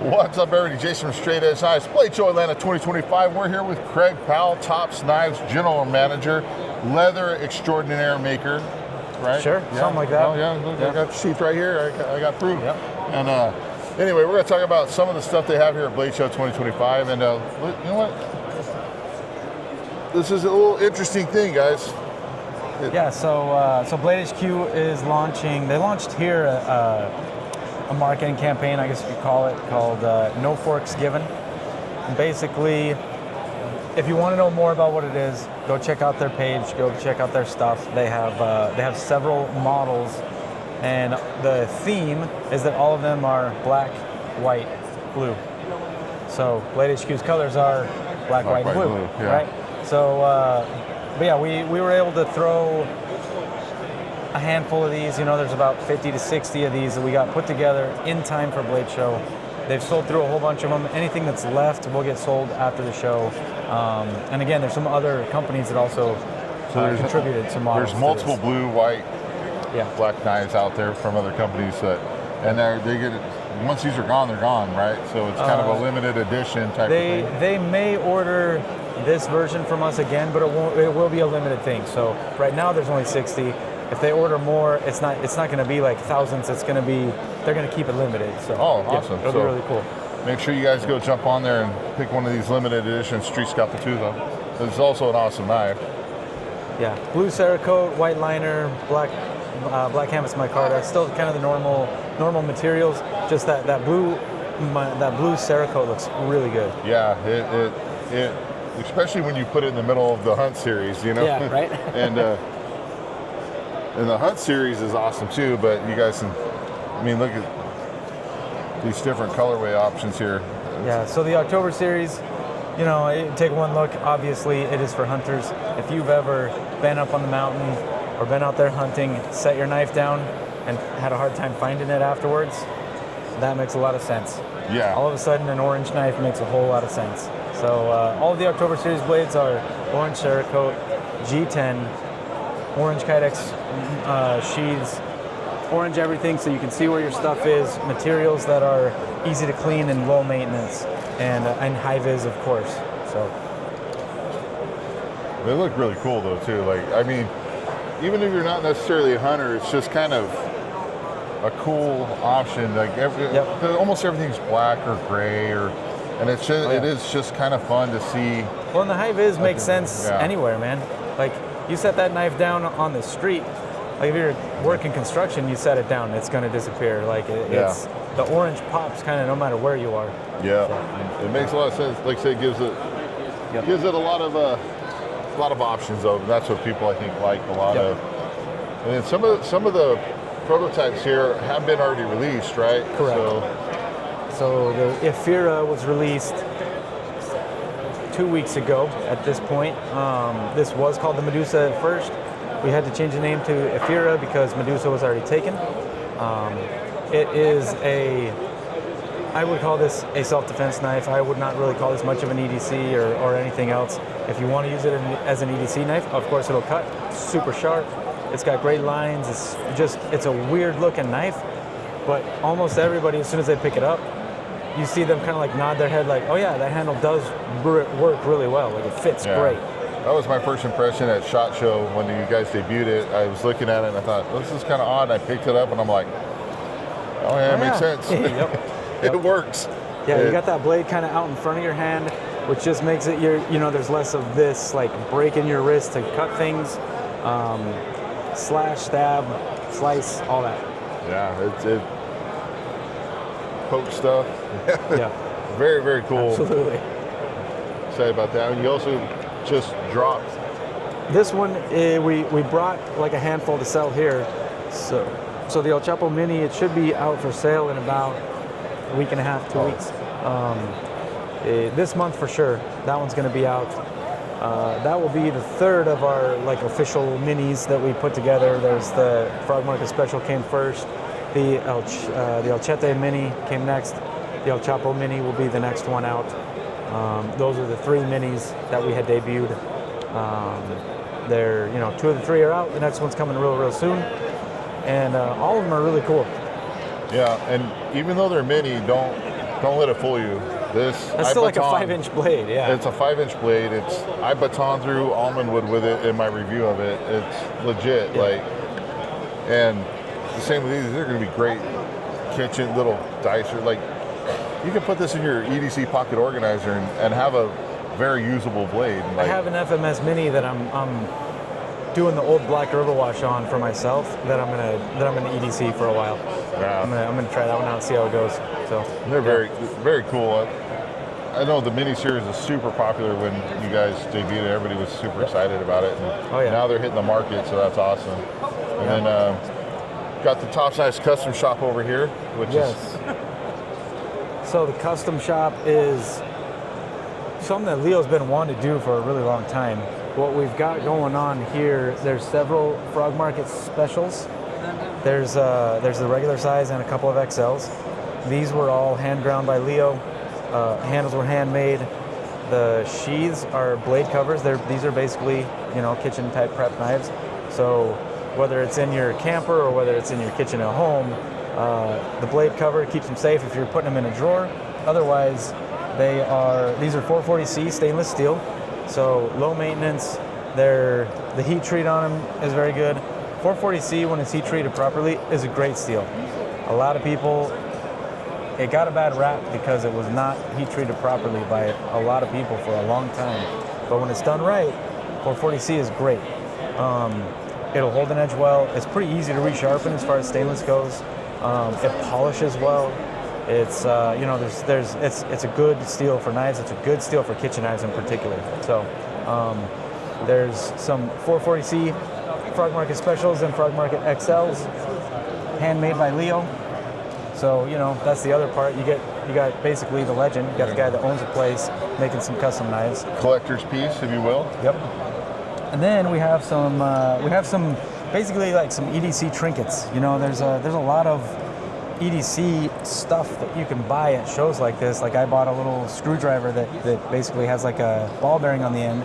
What's up, everybody? Jason from Straight Edge Knives, Blade Show Atlanta 2025. We're here with Craig Powell, Tops Knives General Manager, Leather Extraordinaire Maker, right? Sure, yeah. something like that. Oh, yeah, look, I got the sheath right here. I got proof. Yep. And anyway, we're going to talk about some of the stuff they have here at Blade Show 2025. And you know what? This is a little interesting thing, guys. Yeah, so Blade HQ is launching, they launched here a marketing campaign, I guess you could call it, called No Forks Given. And basically, if you want to know more about what it is, go check out their page, go check out their stuff. They have several models, and the theme is that all of them are black, white, blue. So Blade HQ's colors are black, white, and blue, yeah. right? So, but yeah, we were able to throw a handful of these. You know, there's about 50 to 60 of these that we got put together in time for Blade Show. They've sold through a whole bunch of them. Anything that's left will get sold after the show. And again, there's some other companies that also contributed some models. There's multiple blue, white, yeah, black knives out there from other companies that, and they get it. Once these are gone, they're gone, right? So it's kind of a limited edition type of thing. They may order this version from us again, but it will be a limited thing. So right now there's only 60. If they order more, it's not going to be like thousands. It's going to be, they're going to keep it limited. So awesome! It'll be really cool. Make sure you guys go jump on there and pick one of these limited edition Street Scout the Tooth up. It's also an awesome knife. Yeah, blue Cerakote, white liner, black canvas micarta. Still kind of the normal materials. Just that blue Cerakote looks really good. Yeah, it especially when you put it in the middle of the Hunt series, you know. Yeah, right. And the Hunt series is awesome too. But you guys can, I mean, look at these different colorway options here. Yeah. So the October series, you know, take one look. Obviously, it is for hunters. If you've ever been up on the mountain or been out there hunting, set your knife down, and had a hard time finding it afterwards, that makes a lot of sense. Yeah. All of a sudden, an orange knife makes a whole lot of sense. So all of the October series blades are orange Cerakote, G10, orange Kydex sheaths, orange everything, so you can see where your stuff is. Materials that are easy to clean and low maintenance, and high vis, of course. So they look really cool though too. Like, I mean, even if you're not necessarily a hunter, it's just kind of a cool option. Like almost everything's black or gray, and it's just it is just kind of fun to see. Well, and the high vis makes sense anywhere, man. Like, you set that knife down on the street. Like, if you're working construction, you set it down, it's going to disappear. Like, it's the orange pops kind of no matter where you are. Yeah, so it makes a lot of sense. Like I say, it gives it a lot of options though. And that's what people I think like a lot of. And then some of the prototypes here have been already released, right? Correct. So the Ephira was released 2 weeks ago at this point. This was called the Medusa at first. We had to change the name to Ephira because Medusa was already taken. It is I would call this a self-defense knife. I would not really call this much of an EDC or anything else. If you want to use it as an EDC knife, of course it'll cut, super sharp. It's got great lines. It's a weird looking knife, but almost everybody, as soon as they pick it up, you see them kind of like nod their head like, oh yeah, that handle does work really well. Like, it fits great. That was my first impression at SHOT Show when you guys debuted it. I was looking at it and I thought, this is kind of odd. I picked it up and I'm like, oh yeah, it makes sense. It works. Yeah, you got that blade kind of out in front of your hand, which just makes it there's less of this like breaking your wrist to cut things, slash, stab, slice, all that. Yeah, it poke stuff. Yeah. Very, very cool. Absolutely. Excited about that. And you also just dropped. This one, we brought like a handful to sell here. So the El Chapo Mini, it should be out for sale in about a week and a half, 2 weeks. This month for sure. That one's going to be out. That will be the third of our like official minis that we put together. There's the Frog Market Special came first. The El Chete Mini came next. The El Chapo Mini will be the next one out. Those are the three minis that we had debuted. They're, two of the three are out. The next one's coming real soon. And all of them are really cool. Yeah, and even though they're mini, don't Don't let it fool you. That's still like a 5-inch blade, yeah. It's a 5-inch blade. I baton through almond wood with it in my review of it. It's legit, and the same with these. They're going to be great kitchen little dicer. Like, you can put this in your EDC pocket organizer and have a very usable blade. I have an FMS Mini that I'm doing the old Black River wash on for myself that I'm gonna EDC for a while. Yeah. I'm gonna try that one out and see how it goes. So they're very cool. I know the Mini series is super popular when you guys debuted it. Everybody was super excited about it. And now they're hitting the market, so that's awesome. And then got the top size custom shop over here, which is. So the custom shop is something that Leo's been wanting to do for a really long time. What we've got going on here, there's several Frog Market specials. There's the regular size and a couple of XLs. These were all hand ground by Leo. Handles were handmade. The sheaths are blade covers. These are basically, kitchen type prep knives. So whether it's in your camper or whether it's in your kitchen at home, the blade cover keeps them safe if you're putting them in a drawer. Otherwise, these are 440C stainless steel, so low maintenance. The heat treat on them is very good. 440C, when it's heat treated properly, is a great steel. A lot of people, it got a bad rap because it was not heat treated properly by a lot of people for a long time. But when it's done right, 440C is great. It'll hold an edge well. It's pretty easy to resharpen as far as stainless goes. It polishes well. It's it's a good steel for knives. It's a good steel for kitchen knives in particular. So there's some 440C Frog Market specials and Frog Market XLs, handmade by Leo. So that's the other part. You got basically the legend. You got the guy that owns the place making some custom knives. Collector's piece, if you will. Yep. And then we have some basically like some EDC trinkets. There's a lot of EDC stuff that you can buy at shows like this. Like I bought a little screwdriver that basically has like a ball bearing on the end,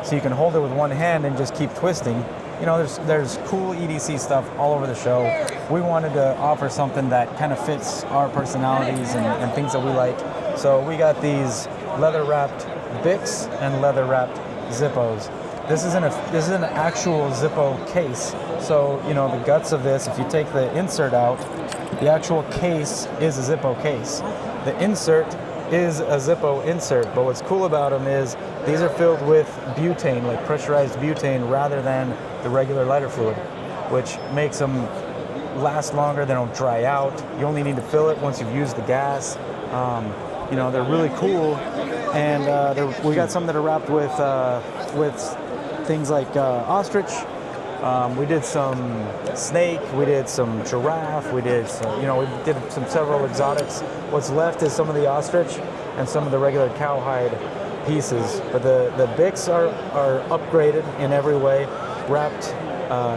so you can hold it with one hand and just keep twisting. There's cool EDC stuff all over the show. We wanted to offer something that kind of fits our personalities and things that we like. So we got these leather-wrapped Bics and leather-wrapped Zippos. This is an actual Zippo case. So the guts of this, if you take the insert out, the actual case is a Zippo case. The insert is a Zippo insert, but what's cool about them is these are filled with butane, like pressurized butane, rather than the regular lighter fluid, which makes them last longer. They don't dry out. You only need to fill it once you've used the gas. They're really cool, and we got some that are wrapped with things like ostrich. We did some snake, we did some giraffe, we did some several exotics. What's left is some of the ostrich and some of the regular cowhide pieces. But the Bics are upgraded in every way, wrapped,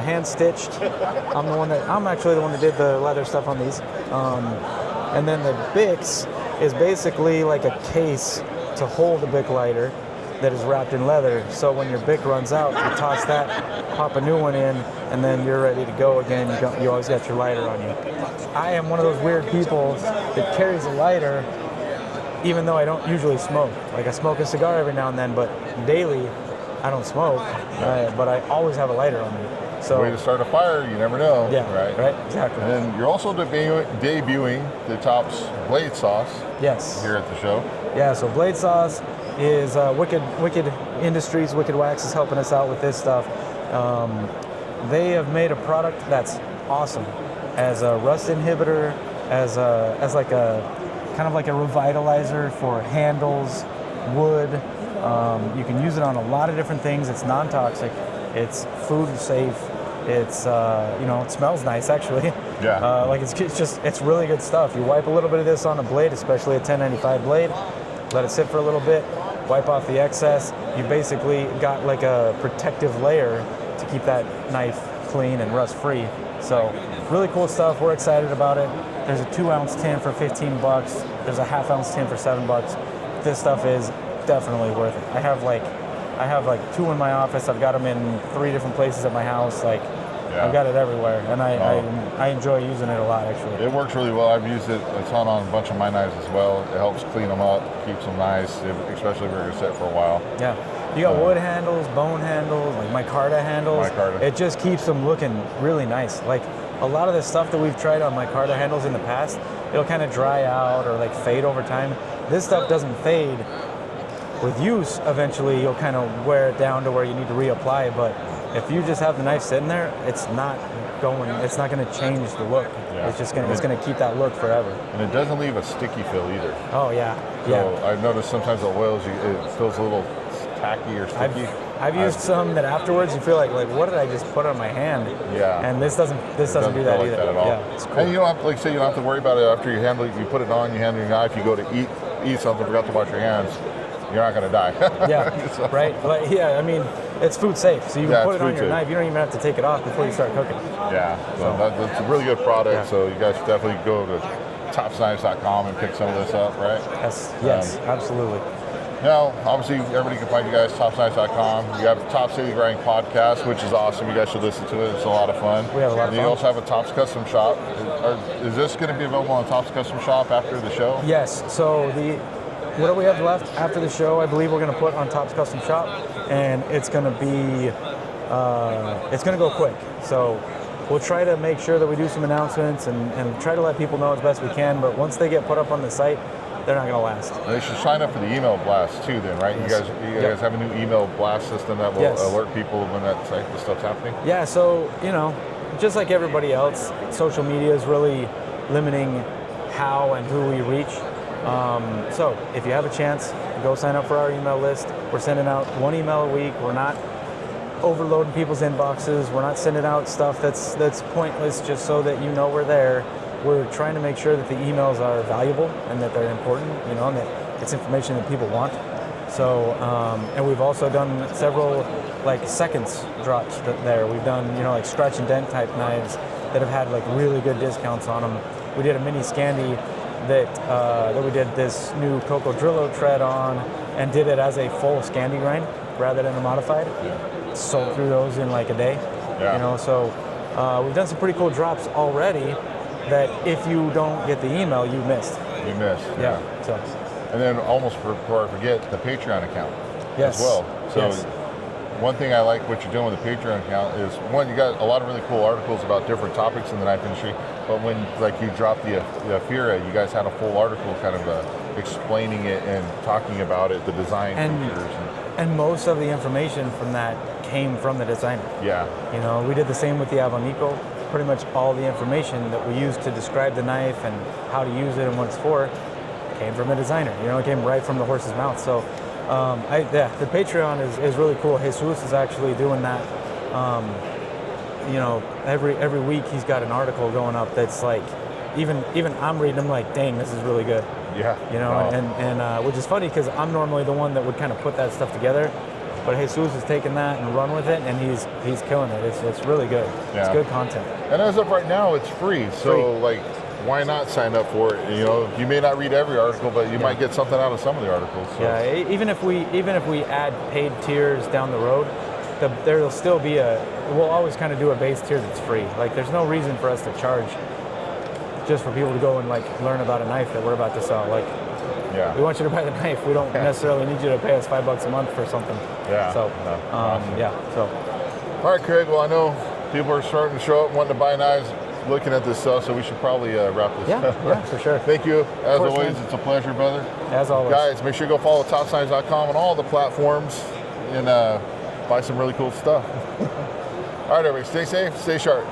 hand stitched. I'm actually the one that did the leather stuff on these. And then the Bics is basically like a case to hold a Bic lighter that is wrapped in leather. So when your Bic runs out, you toss that, pop a new one in, and then you're ready to go again. You always got your lighter on you. I am one of those weird people that carries a lighter even though I don't usually smoke. Like I smoke a cigar every now and then, but daily I don't smoke, but I always have a lighter on me. So way to start a fire, you never know. Yeah, right, exactly. And then you're also debuting the Tops Blade Sauce. Yes. Here at the show. Yeah, so Blade Sauce is Wicked Industries. Wicked Wax is helping us out with this stuff. They have made a product that's awesome as a rust inhibitor, as like a kind of like a revitalizer for handles, wood. You can use it on a lot of different things. It's non-toxic. It's food safe. It's it smells nice actually. Yeah. It's really good stuff. You wipe a little bit of this on a blade, especially a 1095 blade. Let it sit for a little bit. Wipe off the excess. You basically got like a protective layer to keep that knife clean and rust free. So really cool stuff. We're excited about it. There's a 2-ounce tin for $15. There's a half-ounce tin for $7. This stuff is definitely worth it. I have like 2 in my office. I've got them in 3 different places at my house. Like I've got it everywhere, and I enjoy using it a lot, actually. It works really well. I've used it a ton on a bunch of my knives as well. It helps clean them up, keeps them nice, especially if you're going to set for a while. Yeah. You got wood handles, bone handles, like micarta handles. Micarta. It just keeps them looking really nice. Like a lot of the stuff that we've tried on micarta handles in the past, it'll kind of dry out or like fade over time. This stuff doesn't fade. With use, eventually you'll kind of wear it down to where you need to reapply, but if you just have the knife sitting there, it's not going to change the look. Yeah. It's going to keep that look forever. And it doesn't leave a sticky feel either. Oh yeah. So I've noticed sometimes the oils, it feels a little tacky or sticky. I've used some that afterwards you feel like what did I just put on my hand? Yeah. And this doesn't do that like either. That at all. Yeah, it's cool. And you don't have to, like say, you don't have to worry about it after you handle it. You put it on, you handle your knife, you go to eat something, forgot to wash your hands. You're not going to die. Yeah, so. Right. But yeah, I mean, it's food safe, so you can put it on your knife. You don't even have to take it off before you start cooking. Yeah, so that's a really good product. Yeah. So you guys should definitely go to topsknives.com and pick some of this up, right? Yes, absolutely. Now, obviously, everybody can find you guys topsknives.com. You have the Top City Grinding podcast, which is awesome. You guys should listen to it. It's a lot of fun. We have a lot of fun. You also have a Tops Custom Shop. Is this going to be available on Tops Custom Shop after the show? Yes. So what do we have left after the show? I believe we're going to put on Tops Custom Shop, and it's going to be, it's going to go quick. So we'll try to make sure that we do some announcements and try to let people know as best we can. But once they get put up on the site, they're not going to last. They should sign up for the email blast too, then, right? Yes. You guys have a new email blast system that will alert people when that type of stuff's happening. Yeah. So just like everybody else, social media is really limiting how and who we reach. So if you have a chance, go sign up for our email list. We're sending out one email a week. We're not overloading people's inboxes. We're not sending out stuff that's pointless just so that you know we're there. We're trying to make sure that the emails are valuable and that they're important, and that it's information that people want. So, and we've also done several seconds drops there. We've done, like scratch and dent type knives that have had really good discounts on them. We did a mini Scandi that we did this new Coco Drillo tread on and did it as a full Scandi grind rather than a modified. Sold through those in a day. Yeah. So we've done some pretty cool drops already that if you don't get the email, you missed. You missed. Yeah. So. And then almost before I forget, the Patreon account as well. So one thing I like what you're doing with the Patreon account is, one, you got a lot of really cool articles about different topics in the knife industry, but when you dropped the Ephira, you guys had a full article kind of explaining it and talking about it, the design features. And most of the information from that came from the designer. Yeah. We did the same with the Avonico. Pretty much all the information that we used to describe the knife and how to use it and what it's for came from the designer. It came right from the horse's mouth. So the Patreon is really cool. Jesus is actually doing that. Every week he's got an article going up that's even I'm reading them dang, this is really good. Yeah. And which is funny because I'm normally the one that would kind of put that stuff together. But Jesus has taken that and run with it, and he's killing it. It's really good. Yeah. It's good content. And as of right now, it's free. So why not sign up for it? You may not read every article, but you might get something out of some of the articles. So. Yeah. Even if we add paid tiers down the road, there'll still be we'll always kind of do a base tier that's free. There's no reason for us to charge just for people to go and learn about a knife that we're about to sell. We want you to buy the knife. We don't necessarily need you to pay us $5 a month for something. Yeah. So, awesome. So. All right, Craig. Well, I know people are starting to show up wanting to buy knives, looking at this stuff, so we should probably wrap this up. Yeah, for sure. Thank you. As always, man. It's a pleasure, brother. As always. Guys, make sure you go follow topsknives.com on all the platforms and buy some really cool stuff. All right, everybody. Stay safe. Stay sharp.